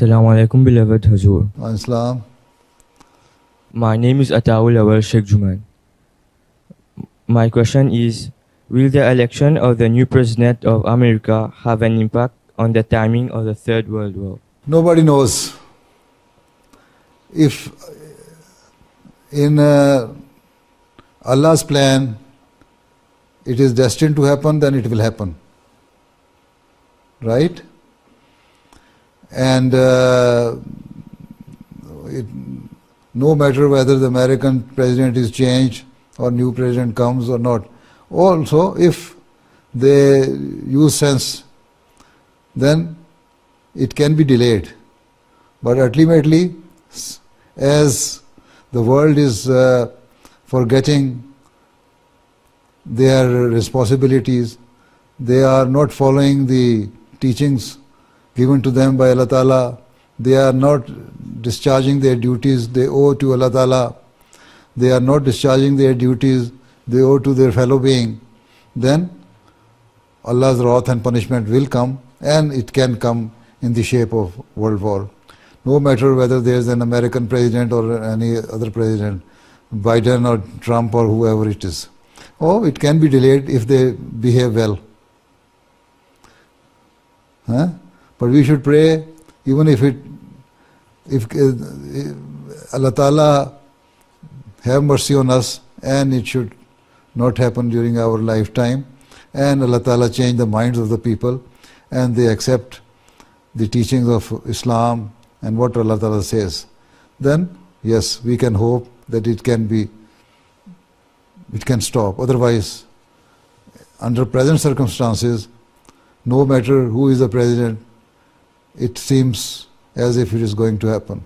Assalamu alaikum, beloved Hazur. Islam. My name is Ataul Awal Sheikh Juman. My question is, will the election of the new president of America have an impact on the timing of the Third World War? Nobody knows. If in Allah's plan it is destined to happen, then it will happen. Right? And no matter whether the American president is changed or new president comes or not. Also, if they use sense, then it can be delayed. But ultimately, as the world is forgetting their responsibilities, they are not following the teachings given to them by Allah Ta'ala, they are not discharging their duties they owe to Allah Ta'ala, they are not discharging their duties they owe to their fellow being, then Allah's wrath and punishment will come, and it can come in the shape of world war. No matter whether there is an American president or any other president, Biden or Trump or whoever it is. Oh, it can be delayed if they behave well. But we should pray, even if Allah Ta'ala have mercy on us, and it should not happen during our lifetime, and Allah Ta'ala change the minds of the people, and they accept the teachings of Islam and what Allah Ta'ala says. Then, yes, we can hope that it can stop. Otherwise, under present circumstances, no matter who is the president, it seems as if it is going to happen.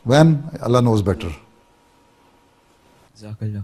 When? Allah knows better. Jazakallah.